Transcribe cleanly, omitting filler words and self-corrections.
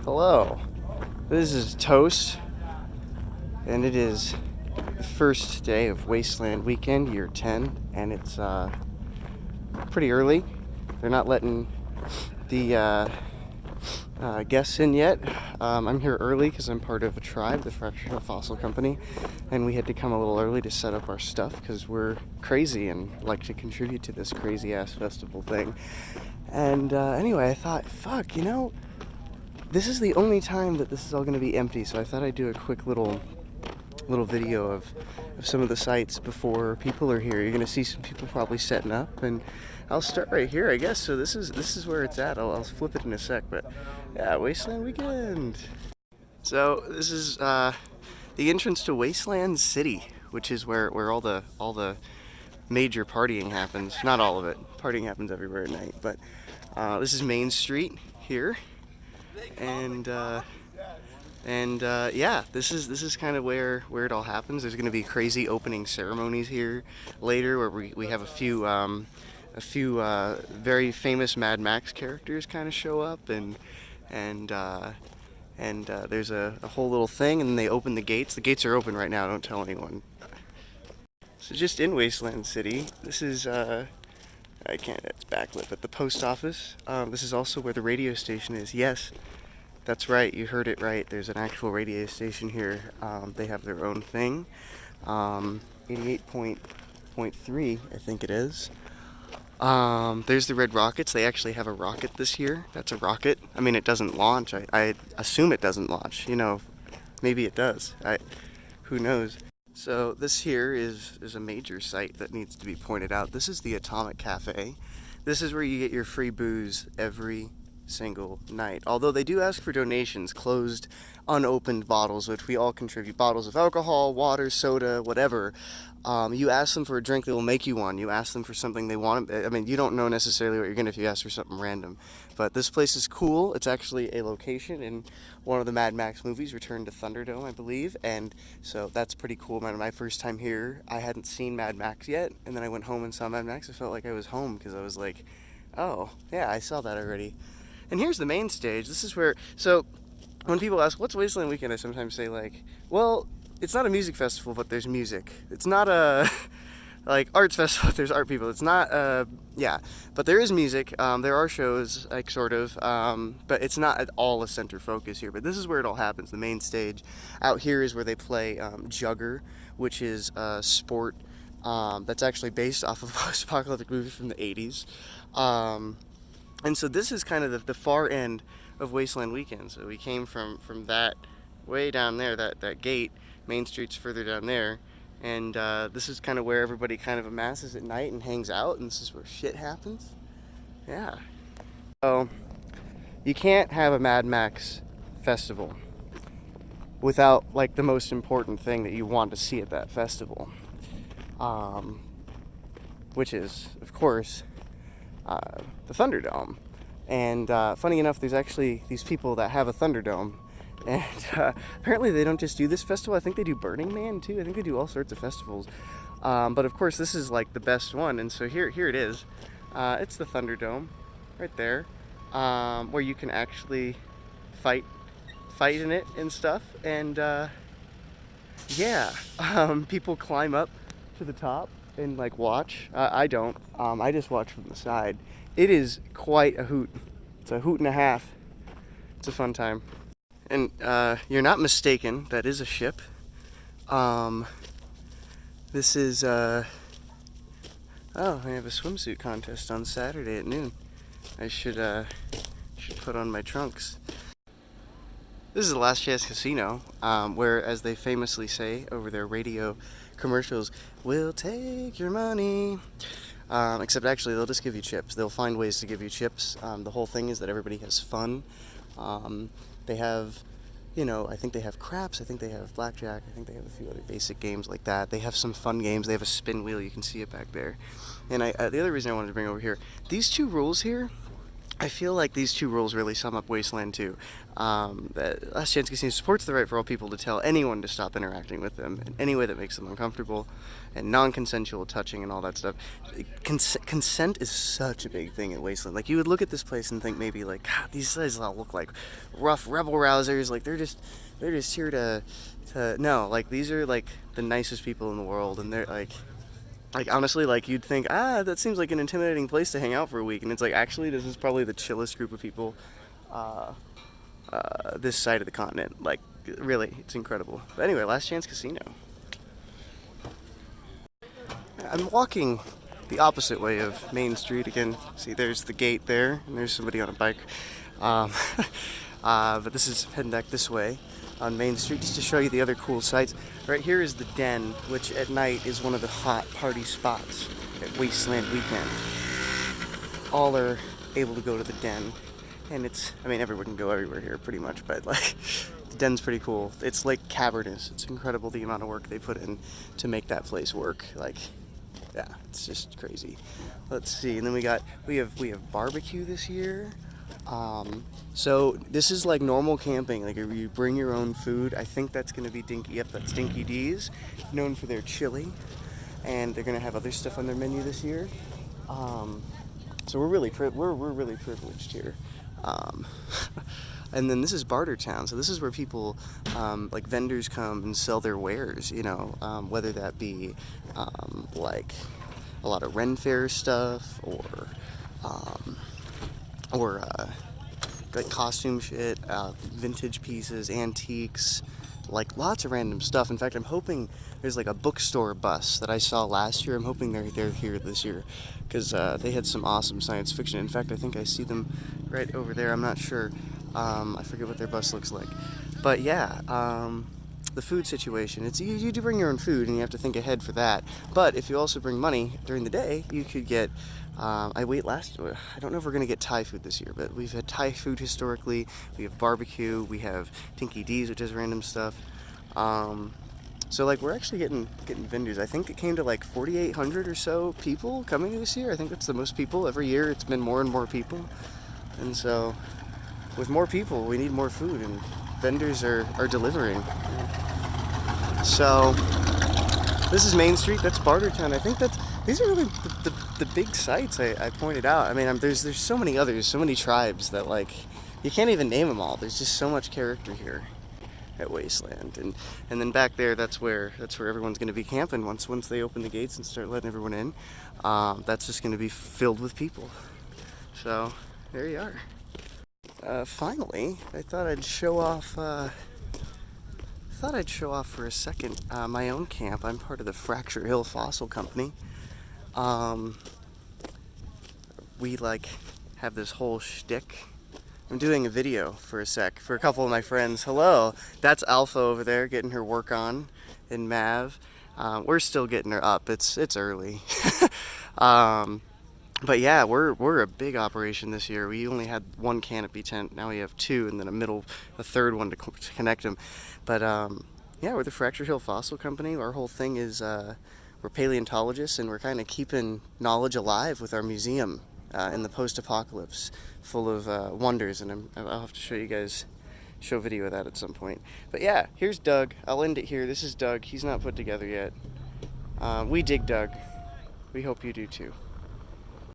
Hello, this is Toast, and it is the first day of Wasteland Weekend, year 10, and it's pretty early. They're not letting the guests in yet. I'm here early because I'm part of a tribe, the Fractional Fossil Company, and we had to come a little early to set up our stuff because we're crazy and like to contribute to this crazy-ass festival thing. And anyway, I thought, fuck, this is the only time that this is all going to be empty, so I thought I'd do a quick little video of some of the sites before people are here. You're going to see some people probably setting up, and I'll start right here, I guess. So this is where it's at. I'll flip it in a sec, but yeah, Wasteland Weekend. So this is the entrance to Wasteland City, which is where all the major partying happens. Not all of it. Partying happens everywhere at night, but this is Main Street here. And yeah, this is kind of where it all happens. There's going to be crazy opening ceremonies here later, where we have a few very famous Mad Max characters kind of show up, and there's a whole little thing, and then they open the gates. The gates are open right now. Don't tell anyone. So just in Wasteland City, this is I can't. It's backlit, but the post office. This is also where the radio station is. Yes, that's right. You heard it right. There's an actual radio station here. They have their own thing. 88.3, I think it is. There's the Red Rockets. They actually have a rocket this year. That's a rocket. I mean, it doesn't launch. I assume it doesn't launch. Maybe it does. Who knows? So this here is a major site that needs to be pointed out. This is the Atomic Cafe. This is where you get your free booze every single night. Although they do ask for donations, closed, unopened bottles, which we all contribute. Bottles of alcohol, water, soda, whatever. You ask them for a drink, they will make you one. You ask them for something they want. I mean, you don't know necessarily what you're getting if you ask for something random. But this place is cool. It's actually a location in one of the Mad Max movies, Return to Thunderdome, I believe. And so that's pretty cool. My first time here, I hadn't seen Mad Max yet. And then I went home and saw Mad Max. I felt like I was home because I was like, oh, yeah, I saw that already. And here's the main stage. This is where, so when people ask, what's Wasteland Weekend? I sometimes say well, it's not a music festival, but there's music. It's not a, arts festival, there's art people. It's not, yeah, but there is music. There are shows, sort of, but it's not at all a center focus here. But this is where it all happens, the main stage. Out here is where they play Jugger, which is a sport that's actually based off of a post-apocalyptic movie from the 80s. And so this is kind of the far end of Wasteland Weekend. So we came from that way down there, that gate. Main Street's further down there. And this is kind of where everybody kind of amasses at night and hangs out. And this is where shit happens. Yeah. So you can't have a Mad Max festival without the most important thing that you want to see at that festival. Which is, of course, the Thunderdome. And funny enough, there's actually these people that have a Thunderdome, and apparently they don't just do this festival. I think they do Burning Man too. I think they do all sorts of festivals, but of course this is the best one. And so here it is. It's the Thunderdome right there, where you can actually fight in it and stuff. And yeah, people climb up to the top and watch. I don't. I just watch from the side. It is quite a hoot. It's a hoot and a half. It's a fun time. And you're not mistaken. That is a ship. This is oh, I have a swimsuit contest on Saturday at noon. I should put on my trunks. This is the Last Chance Casino, where, as they famously say over their radio commercials, we'll take your money. Except actually they'll just give you chips. They'll find ways to give you chips. The whole thing is that everybody has fun. They have, I think they have craps, I think they have blackjack, I think they have a few other basic games like that. They have some fun games. They have a spin wheel, you can see it back there. And the other reason I wanted to bring over here, these two rules here I feel like these two rules really sum up Wasteland too. That Last Chance Casino supports the right for all people to tell anyone to stop interacting with them in any way that makes them uncomfortable, and non-consensual touching and all that stuff. Consent is such a big thing at Wasteland. Like, you would look at this place and think maybe like, God, these guys all look like rough rebel rousers. Like, they're just here to no, like, these are like the nicest people in the world, and they're like, honestly, like, you'd think, that seems like an intimidating place to hang out for a week, and it's like, actually, this is probably the chillest group of people this side of the continent. Like, really, it's incredible. But anyway, Last Chance Casino. I'm walking the opposite way of Main Street again. See, there's the gate there, and there's somebody on a bike. Um, but this is heading back this way on Main Street just to show you the other cool sights. Right here is the Den, which at night is one of the hot party spots at Wasteland Weekend. All are able to go to the Den, and everyone can go everywhere here pretty much, but like, the Den's pretty cool. It's like cavernous. It's incredible the amount of work they put in to make that place work. Like, yeah, it's just crazy. Let's see, and then we have barbecue this year. So this is like normal camping. Like, you bring your own food. I think that's gonna be Dinky. Yep, that's Dinky D's, known for their chili, and they're gonna have other stuff on their menu this year. So we're really privileged here. And then this is Bartertown. So this is where people, like, vendors come and sell their wares. Whether that be like a lot of Ren Fair stuff, or like costume shit, vintage pieces, antiques, like lots of random stuff. In fact, I'm hoping there's like a bookstore bus that I saw last year. I'm hoping they're here this year, because they had some awesome science fiction. In fact, I think I see them right over there. I'm not sure. I forget what their bus looks like. But yeah, the food situation. It's you do bring your own food, and you have to think ahead for that. But if you also bring money during the day, you could get. I don't know if we're gonna get Thai food this year, but we've had Thai food historically. We have barbecue. We have Dinky D's, which is random stuff. So like, we're actually getting vendors. I think it came to like 4,800 or so people coming this year. I think that's the most people every year. It's been more and more people, and so with more people, we need more food, and vendors are delivering. So this is Main Street. That's Bartertown. I think these are really the big sites I pointed out. There's so many others, so many tribes that, like, you can't even name them all. There's just so much character here at Wasteland, and then back there, that's where everyone's going to be camping once they open the gates and start letting everyone in. That's just going to be filled with people. So there you are. Finally, I thought I'd show off. For a second my own camp. I'm part of the Fracture Hill Fossil Company. We have this whole shtick. I'm doing a video for a couple of my friends. Hello, that's Alpha over there getting her work on in Mav. We're still getting her up. It's early. But yeah, we're a big operation this year. We only had one canopy tent. Now we have two, and then a third one to connect them. But yeah, we're the Fracture Hill Fossil Company. Our whole thing is we're paleontologists, and we're kind of keeping knowledge alive with our museum in the post-apocalypse, full of wonders. And I'll have to show video of that at some point. But yeah, here's Doug. I'll end it here. This is Doug. He's not put together yet. We dig Doug. We hope you do too.